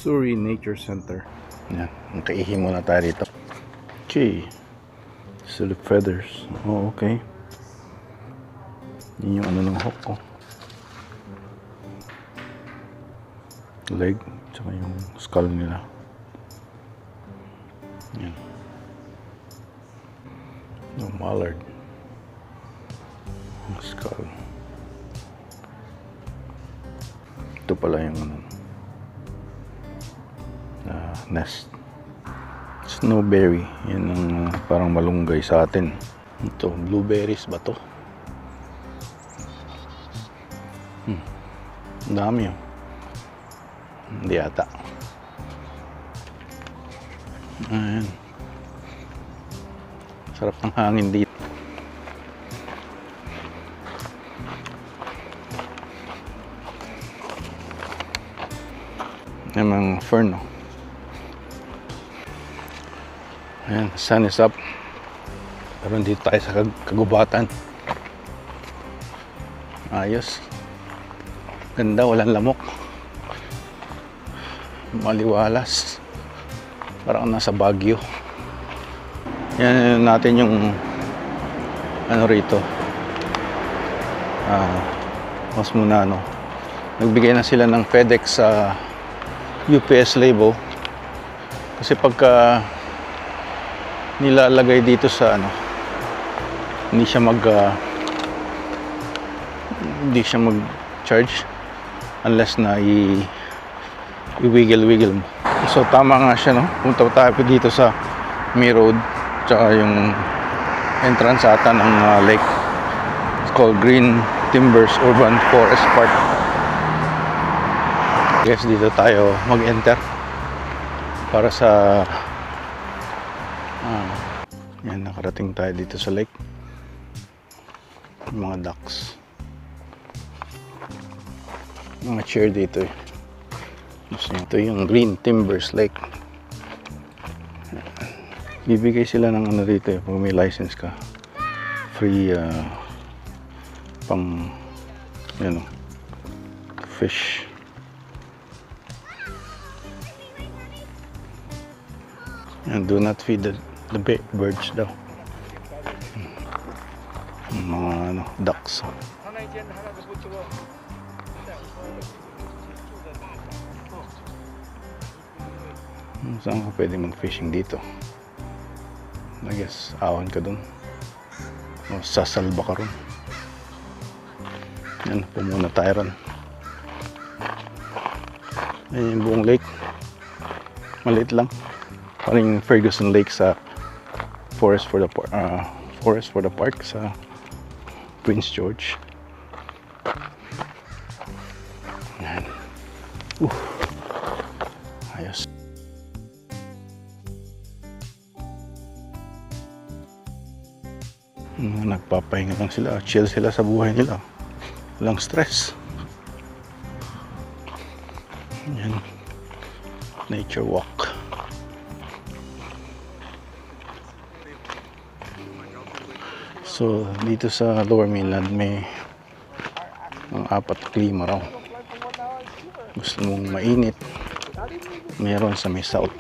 Surrey Nature Center. Yan, nakaihi muna tayo dito. Okay. Silip feathers. Oh, okay. Yun yung ano ng hook ko. Leg, tsaka yung skull nila. Yan. Yung mallard. Yung skull. Ito pala yung ano, nest. Snowberry. Yan ang parang malunggay sa atin. Ito, blueberries ba to? Ang dami yun. Hindi ata. Ayan. Sarap ng hangin dito. Yan mga fern, no? Ayan, sun is up. Pero dito tayo sa kagubatan. Ayos. Ganda, walang lamok. Maliwalas. Parang nasa Baguio. Yan natin yung ano rito. Mas muna, no? Nagbigay na sila ng FedEx sa UPS label. Kasi pagka nilalagay dito sa ano, hindi siya mag-charge unless na i-wiggle mo. So tama nga siya, no? Punta tayo dito sa May Road, tsaka yung entrance ata ng lake. It's called Green Timbers Urban Forest Park. Guys, dito tayo mag-enter para sa yan, nakarating tayo dito sa lake. Yung mga ducks, mga chair dito eh. Ito yung Green Timbers Lake. Bibigay sila ng ano dito eh, pag may license ka, free pang you know, fish. And do not feed the birds daw. Mga ano, ducks. Saan ka pwede mag-fishing dito? I guess, awan ka dun. O sasalba ka ron. Yan, pumuna tayo ron. Yan yung buong lake. Maliit lang. Parang Ferguson Lake sa Forest for the Park sa Prince George. Yan. Ayos. Nagpapahinga lang sila, chill sila sa buhay nila, walang stress. Yan, nature walk. So dito sa Lower Mainland may mga 4 klima raw. Gusto mong mainit, meron sa may south.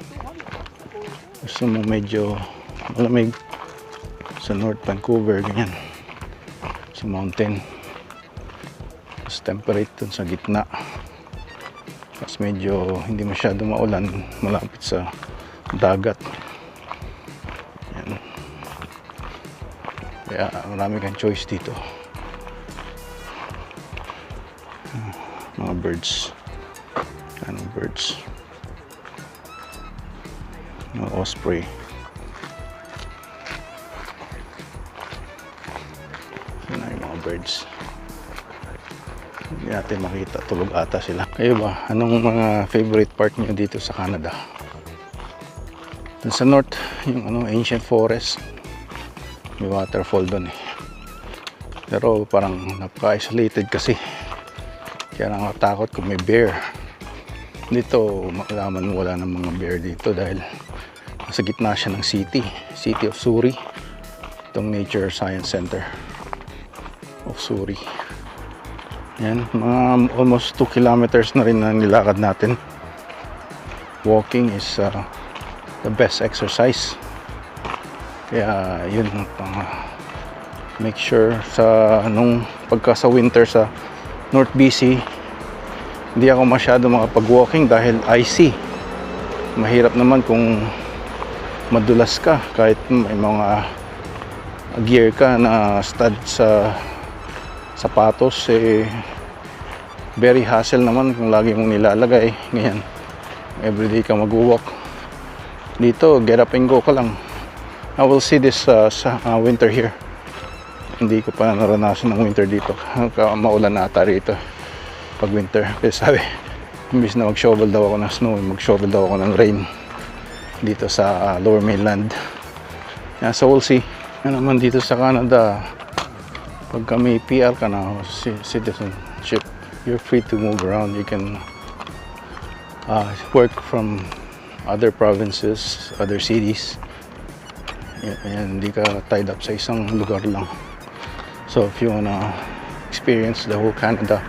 Gusto mong medyo malamig, sa North Vancouver, ganyan, sa mountain. Mas temperate dun sa gitna. Mas medyo hindi masyado maulan, malapit sa dagat. Yan. Kaya marami kang choice dito. Mga birds. Anong birds? Mga osprey. Birds. Hindi natin makita, tulog ata sila. Kayo ba, anong mga favorite part nyo dito sa Canada? Dun sa north, yung ano, ancient forest, may waterfall doon eh. Pero parang napaka-isolated kasi, kaya nakatakot kung may bear. Dito makalaman mo wala ng mga bear dito dahil nasa gitna siya ng city of Surrey, itong Nature Science Center of Surrey. Yan, mga almost 2 kilometers na rin na nilakad natin. walking is the best exercise. Kaya yun, make sure sa nung pagka sa winter sa North BC, hindi ako masyado makapag-walking dahil icy. Mahirap naman kung madulas ka kahit may mga gear ka na stud sa sapatos, very hassle naman kung lagi mong nilalagay. Ngayon everyday ka mag-walk. Dito get up and go ka lang. I will see this sa winter here. Hindi ko pa naranasan ng winter dito. Maulan na ata rito pag winter. Kasi sabi, imbis na mag-shovel daw ako ng snow, mag-shovel daw ako ng rain dito sa lower mainland. Yeah, so we'll see. Yan naman dito sa Canada, pag may PR ka na, citizenship, you're free to move around. You can work from other provinces, other cities. And hindi ka tied up sa isang lugar lang. So if you wanna experience the whole Canada,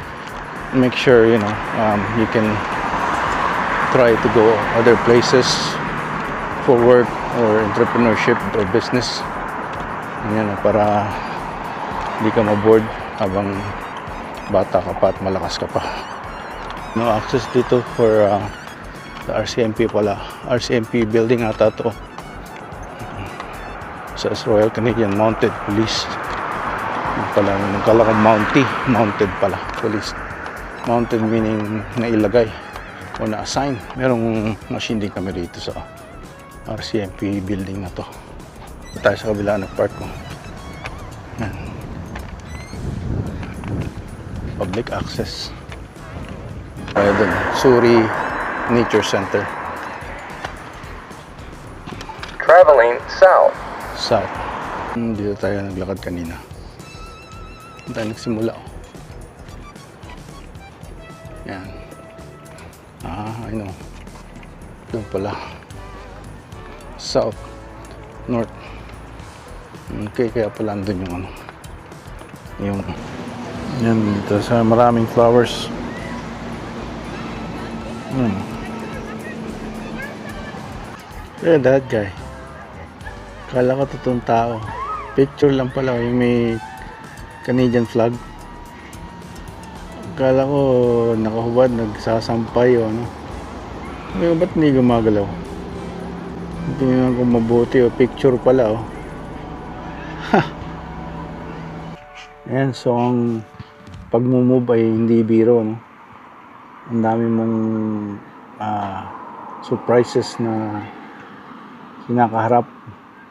make sure you can try to go other places for work or entrepreneurship or business. Yan, para hindi ka ma-board habang bata ka pa at malakas ka pa. No access dito for the RCMP pala. RCMP building ata to. Sa Royal Canadian Mounted Police. Nagkala ko mounted pala, police. Mounted meaning nailagay o na-assign. Merong machine din kami dito sa RCMP building na to. Tayo sa kabila ng park ko. Yan. Public access. Kaya dun, Suri Nature Center. Traveling south. South. Dito tayo naglakad kanina. Tayo nagsimula. Yan. I know. Doon pala. South. North. Okay, kaya pala andun yung yan dito sa maraming flowers. Yeah, that guy. Kala ko totoong tao. Picture lang pala yung may Canadian flag. Kala ko nakahubad, nagsasampay o ano. Ba't hindi gumagalaw? Tingnan ko mabuti picture pala Ayan, so ang pag-move ay hindi biro, no? Ang dami mong surprises na kinakaharap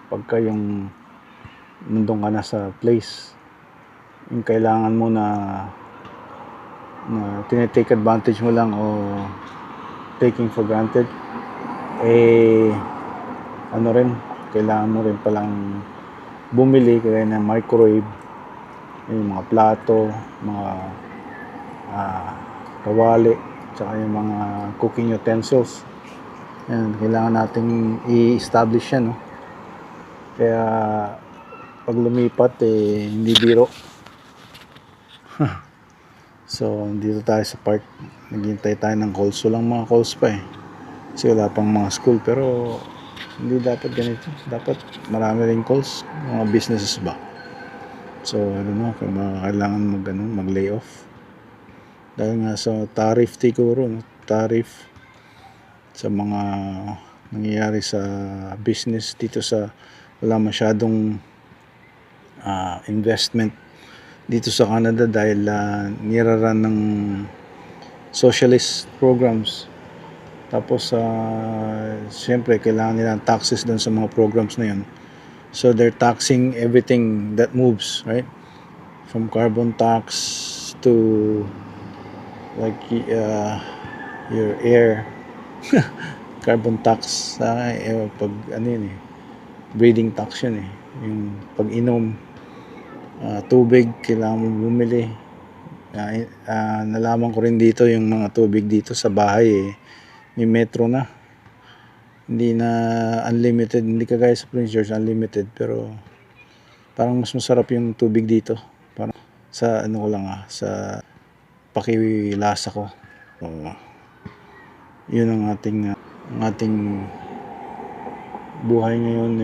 pagka yung nandun ka na sa place. Yung kailangan mo na tinitake advantage mo lang o taking for granted, kailangan mo rin palang bumili kaya ng microwave, yung mga plato, mga kawali, tsaka yung mga cooking utensils. Yan, kailangan nating i-establish yan, no? Kaya pag lumipat hindi biro. So dito tayo sa park, naghihintay tayo ng calls. Walang mga calls pa kasi wala pang mga school, pero hindi dapat ganito. Dapat marami ring calls, mga businesses ba. So I don't know kung kailangan mag-lay off dahil nga sa tariff siguro, no? Tariff sa mga nangyayari sa business dito sa wala masyadong investment dito sa Canada dahil niraran ng socialist programs. Tapos siyempre kailangan nila ng taxes doon sa mga programs na yun. So they're taxing everything that moves, right? From carbon tax to like your air carbon tax pag breathing tax yun yung pag-inom, tubig kailangan mo bumili. Nalaman ko rin dito yung mga tubig dito sa bahay may metro na, hindi na unlimited, hindi kagaya sa Prince George unlimited, pero parang mas masarap yung tubig dito, parang sa ko lang sa pakiwilasa ko. So, yun ang ating ang ating buhay ngayon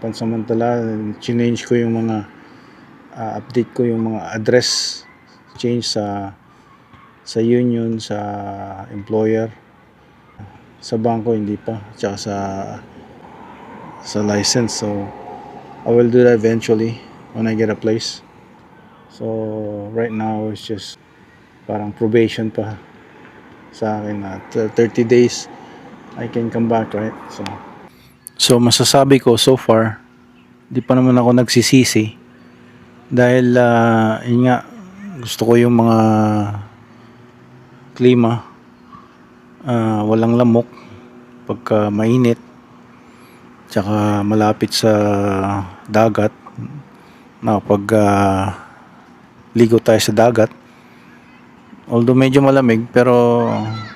pansamantala. Change ko yung mga update ko yung mga address change sa union, sa employer. Sa bangko hindi pa, tsaka sa license. So I will do that eventually when I get a place. So right now it's just parang probation pa sa akin na 30 days I can come back, right? So masasabi ko so far, di pa naman ako nagsisisi dahil yun nga, gusto ko yung mga klima, walang lamok pagka mainit, tsaka malapit sa dagat na pag ligo tayo sa dagat. Although medyo malamig, pero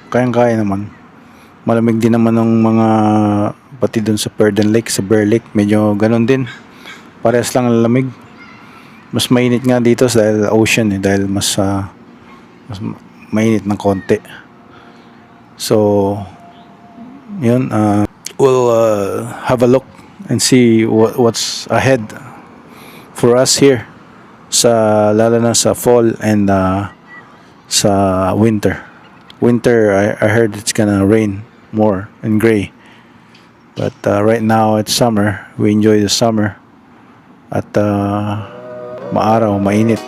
kayang-kaya naman. Malamig din naman ng mga pati dun sa Purden Lake, sa Bear Lake, medyo ganun din. Parehas lang ang lamig. Mas mainit nga dito dahil ocean dahil mas mainit ng konti. So yun, we'll have a look and see what's ahead for us here lalo na sa fall and sa winter. I heard it's gonna rain more and gray, but right now it's summer. We enjoy the summer at maaraw, mainit.